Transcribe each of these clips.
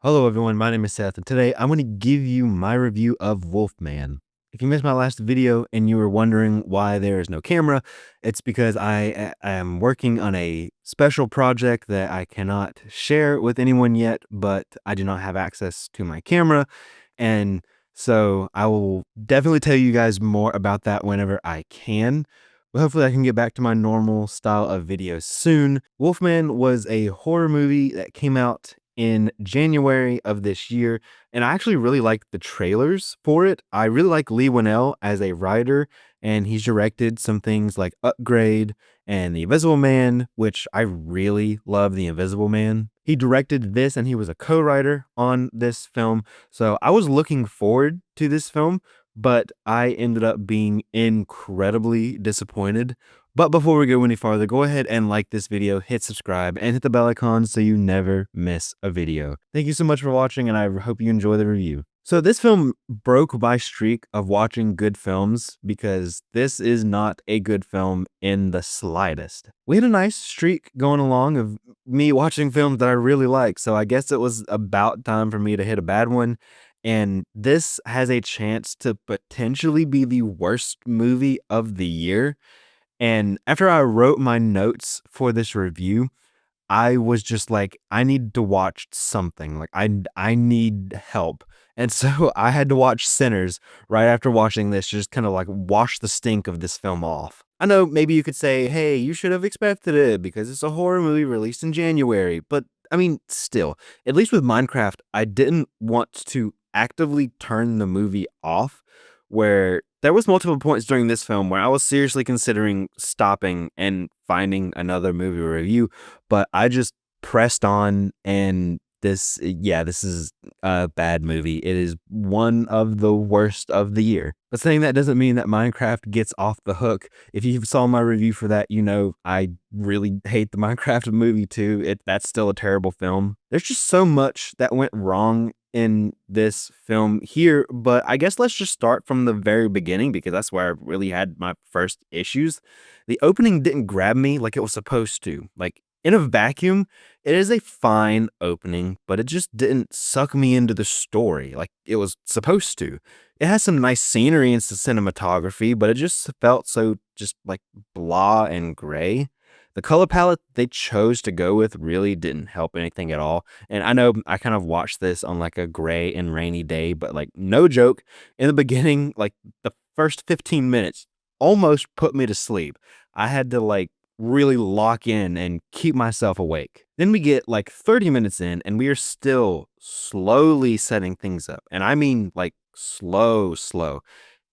Hello everyone, my name is Seth, and today I'm going to give you my review of WolfMan. If you missed my last video and you were wondering why there is no camera, it's because I am working on a special project that I cannot share with anyone yet, but I do not have access to my camera, and so I will definitely tell you guys more about that whenever I can. But hopefully I can get back to my normal style of videos soon. WolfMan was a horror movie that came out in January of this year, and I actually really like the trailers for it. I really like Lee Winnell as a writer, and he's directed some things like Upgrade and The Invisible Man, which I really love The Invisible Man. He directed this and he was a co-writer on this film, so I was looking forward to this film, but I ended up being incredibly disappointed. But before we go any farther, go ahead and like this video, hit subscribe, and hit the bell icon so you never miss a video. Thank you so much for watching, and I hope you enjoy the review. So this film broke my streak of watching good films because this is not a good film in the slightest. We had a nice streak going along of me watching films that I really like, so I guess it was about time for me to hit a bad one. And this has a chance to potentially be the worst movie of the year. And after I wrote my notes for this review, I was just like, I need to watch something. Like I need help. And so I had to watch Sinners right after watching this, just kind of like wash the stink of this film off. I know maybe you could say, hey, you should have expected it because it's a horror movie released in January. But I mean, still, at least with Minecraft, I didn't want to actively turn the movie off, where there was multiple points during this film where I was seriously considering stopping and finding another movie review, but I just pressed on, and this is a bad movie. It is one of the worst of the year. But saying that doesn't mean that Minecraft gets off the hook. If you saw my review for that, you know I really hate the Minecraft movie too. That's still a terrible film. There's just so much that went wrong in this film here, but I guess let's just start from the very beginning because that's where I really had my first issues. The opening didn't grab me like it was supposed to. Like, in a vacuum, it is a fine opening, but it just didn't suck me into the story like it was supposed to. It has some nice scenery and some cinematography, but it just felt so just like blah and gray. The color palette they chose to go with really didn't help anything at all. And I know I kind of watched this on like a gray and rainy day, but like no joke, in the beginning, like the first 15 minutes almost put me to sleep. I had to like really lock in and keep myself awake. Then we get like 30 minutes in and we are still slowly setting things up. And I mean like slow.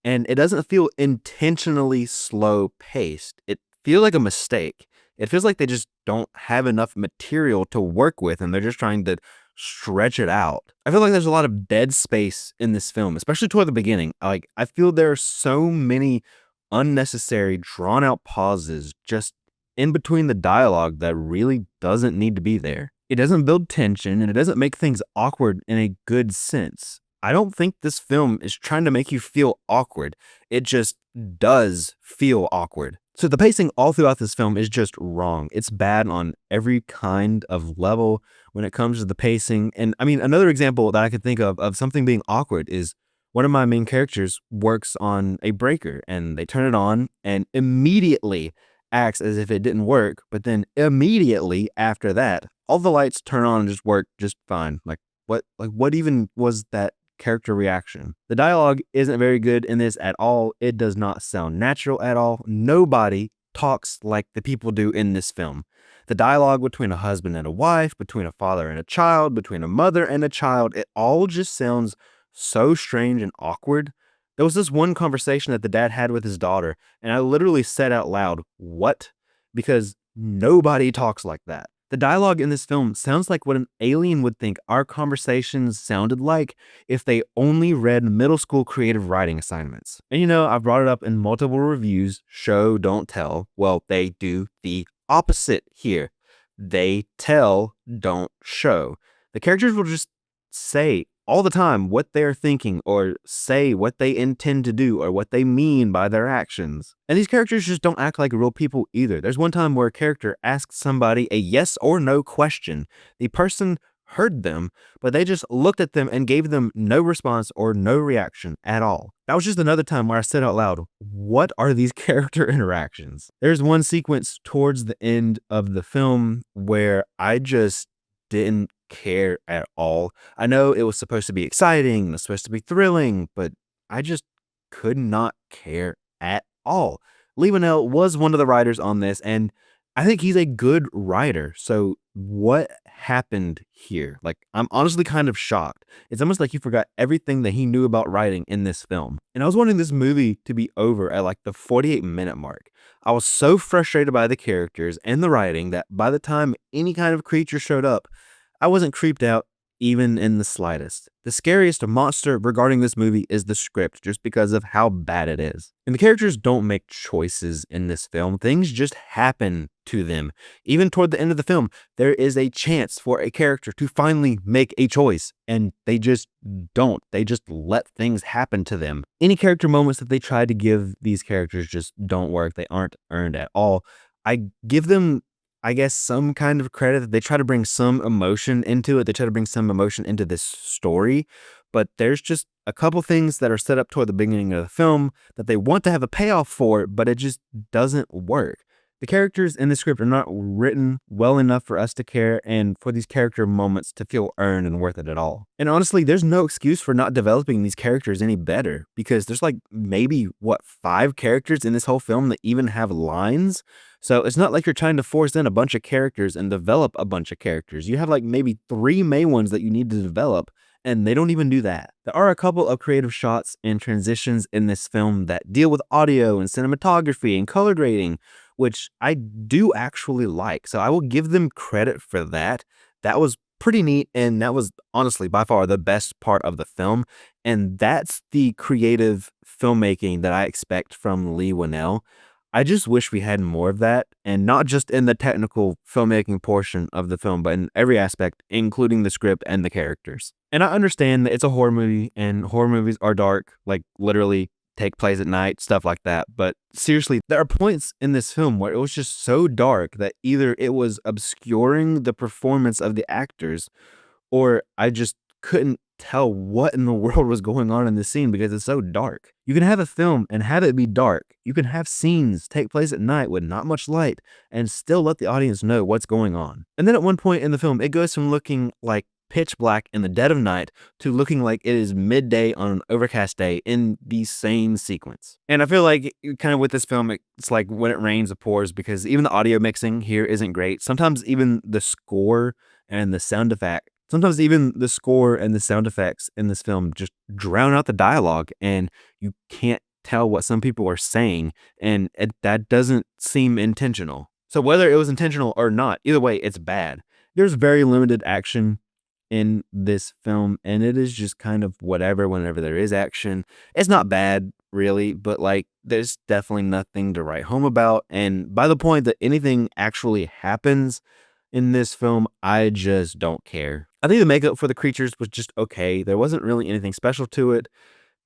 And it doesn't feel intentionally slow paced. It feels like a mistake. It feels like they just don't have enough material to work with and they're just trying to stretch it out. I feel like there's a lot of dead space in this film, especially toward the beginning. Like, I feel there are so many unnecessary, drawn out pauses just in between the dialogue that really doesn't need to be there. It doesn't build tension and it doesn't make things awkward in a good sense. I don't think this film is trying to make you feel awkward. It just does feel awkward. So the pacing all throughout this film is just wrong. It's bad on every kind of level when it comes to the pacing. And I mean, another example that I could think of something being awkward is one of my main characters works on a breaker and they turn it on and immediately acts as if it didn't work. But then immediately after that, all the lights turn on and just work just fine. What even was that character reaction? The dialogue isn't very good in this at all. It does not sound natural at all. Nobody talks like the people do in this film. The dialogue between a husband and a wife, between a father and a child, between a mother and a child, it all just sounds so strange and awkward. There was this one conversation that the dad had with his daughter, and I literally said out loud, "What?" Because nobody talks like that. The dialogue in this film sounds like what an alien would think our conversations sounded like if they only read middle school creative writing assignments. And you know, I've brought it up in multiple reviews, show, don't tell. Well, they do the opposite here. They tell, don't show. The characters will just say all the time what they're thinking or say what they intend to do or what they mean by their actions. And these characters just don't act like real people either. There's one time where a character asks somebody a yes or no question. The person heard them, but they just looked at them and gave them no response or no reaction at all. That was just another time where I said out loud, what are these character interactions? There's one sequence towards the end of the film where I just didn't care at all. I know it was supposed to be exciting and it's supposed to be thrilling, but I just could not care at all. Lee Winnell was one of the writers on this, and I think he's a good writer. So what happened here? Like, I'm honestly kind of shocked. It's almost like he forgot everything that he knew about writing in this film. And I was wanting this movie to be over at like the 48-minute mark. I was so frustrated by the characters and the writing that by the time any kind of creature showed up, I wasn't creeped out even in the slightest. The scariest monster regarding this movie is the script, just because of how bad it is. And the characters don't make choices in this film. Things just happen to them. Even toward the end of the film, there is a chance for a character to finally make a choice, and they just don't. They just let things happen to them. Any character moments that they try to give these characters just don't work. They aren't earned at all. I give them, I guess, some kind of credit that they try to bring some emotion into it. They try to bring some emotion into this story, but there's just a couple things that are set up toward the beginning of the film that they want to have a payoff for, but it just doesn't work. The characters in the script are not written well enough for us to care and for these character moments to feel earned and worth it at all. And honestly, there's no excuse for not developing these characters any better, because there's like maybe, 5 characters in this whole film that even have lines? So it's not like you're trying to force in a bunch of characters and develop a bunch of characters. You have like maybe 3 main ones that you need to develop, and they don't even do that. There are a couple of creative shots and transitions in this film that deal with audio and cinematography and color grading, which I do actually like. So I will give them credit for that. That was pretty neat, and that was honestly by far the best part of the film. And that's the creative filmmaking that I expect from Lee Winnell. I just wish we had more of that, and not just in the technical filmmaking portion of the film, but in every aspect, including the script and the characters. And I understand that it's a horror movie, and horror movies are dark, like literally take place at night, stuff like that. But seriously, there are points in this film where it was just so dark that either it was obscuring the performance of the actors, or I just couldn't tell what in the world was going on in the scene because it's so dark. You can have a film and have it be dark. You can have scenes take place at night with not much light and still let the audience know what's going on. And then at one point in the film, it goes from looking like pitch black in the dead of night to looking like it is midday on an overcast day in the same sequence. And I feel like kind of with this film, it's like when it rains, it pours, because even the audio mixing here isn't great. Sometimes even the score and the sound effect Sometimes even the score and the sound effects in this film just drown out the dialogue, and you can't tell what some people are saying, and that doesn't seem intentional. So whether it was intentional or not, either way, it's bad. There's very limited action in this film, and it is just kind of whatever whenever there is action. It's not bad, really, but like there's definitely nothing to write home about. And by the point that anything actually happens in this film, I just don't care. I think the makeup for the creatures was just okay. There wasn't really anything special to it,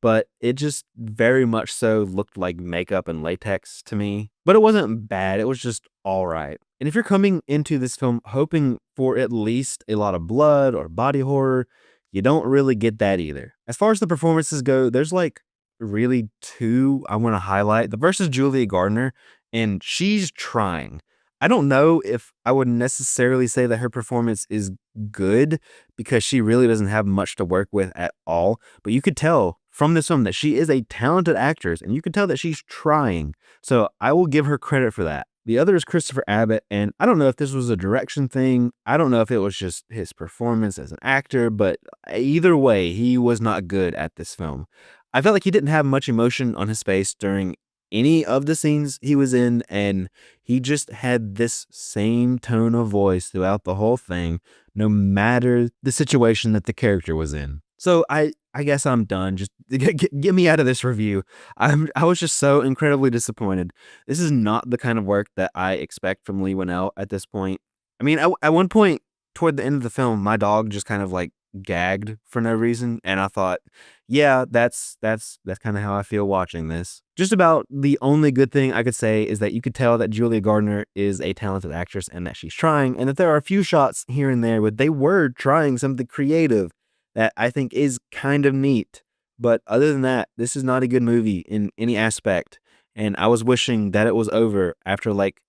but it just very much so looked like makeup and latex to me. But it wasn't bad, it was just all right. And if you're coming into this film hoping for at least a lot of blood or body horror, you don't really get that either. As far as the performances go, there's like really 2 I want to highlight. The first is Julia Gardner, and she's trying. I don't know if I would necessarily say that her performance is good, because she really doesn't have much to work with at all, but you could tell from this film that she is a talented actress, and you can tell that she's trying. So I will give her credit for that. The other is Christopher Abbott, and I don't know if this was a direction thing. I don't know if it was just his performance as an actor, but either way, he was not good at this film. I felt like he didn't have much emotion on his face during any of the scenes he was in, and he just had this same tone of voice throughout the whole thing, no matter the situation that the character was in. So I guess I'm done. Just get me out of this review. I was just so incredibly disappointed. This is not the kind of work that I expect from Lee Winnell at this point. I mean, at one point toward the end of the film, my dog just kind of like gagged for no reason, and I thought, yeah, that's kind of how I feel watching this. Just about the only good thing I could say is that you could tell that Julia Gardner is a talented actress and that she's trying, and that there are a few shots here and there where they were trying something creative that I think is kind of neat. But other than that, this is not a good movie in any aspect, and I was wishing that it was over after like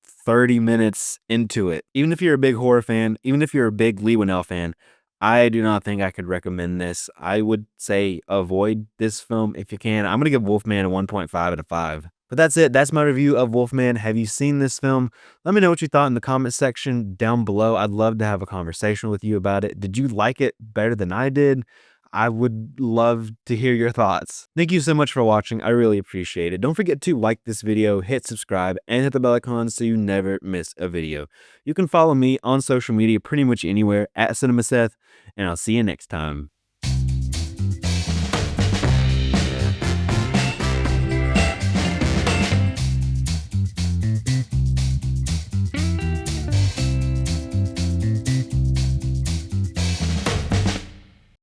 30 minutes into it. Even if you're a big horror fan, even if you're a big Lee Winnell fan, I do not think I could recommend this. I would say avoid this film if you can. I'm going to give Wolfman a 1.5 out of 5. But that's it. That's my review of Wolfman. Have you seen this film? Let me know what you thought in the comment section down below. I'd love to have a conversation with you about it. Did you like it better than I did? I would love to hear your thoughts. Thank you so much for watching. I really appreciate it. Don't forget to like this video, hit subscribe, and hit the bell icon so you never miss a video. You can follow me on social media pretty much anywhere at CinemaSeth, and I'll see you next time.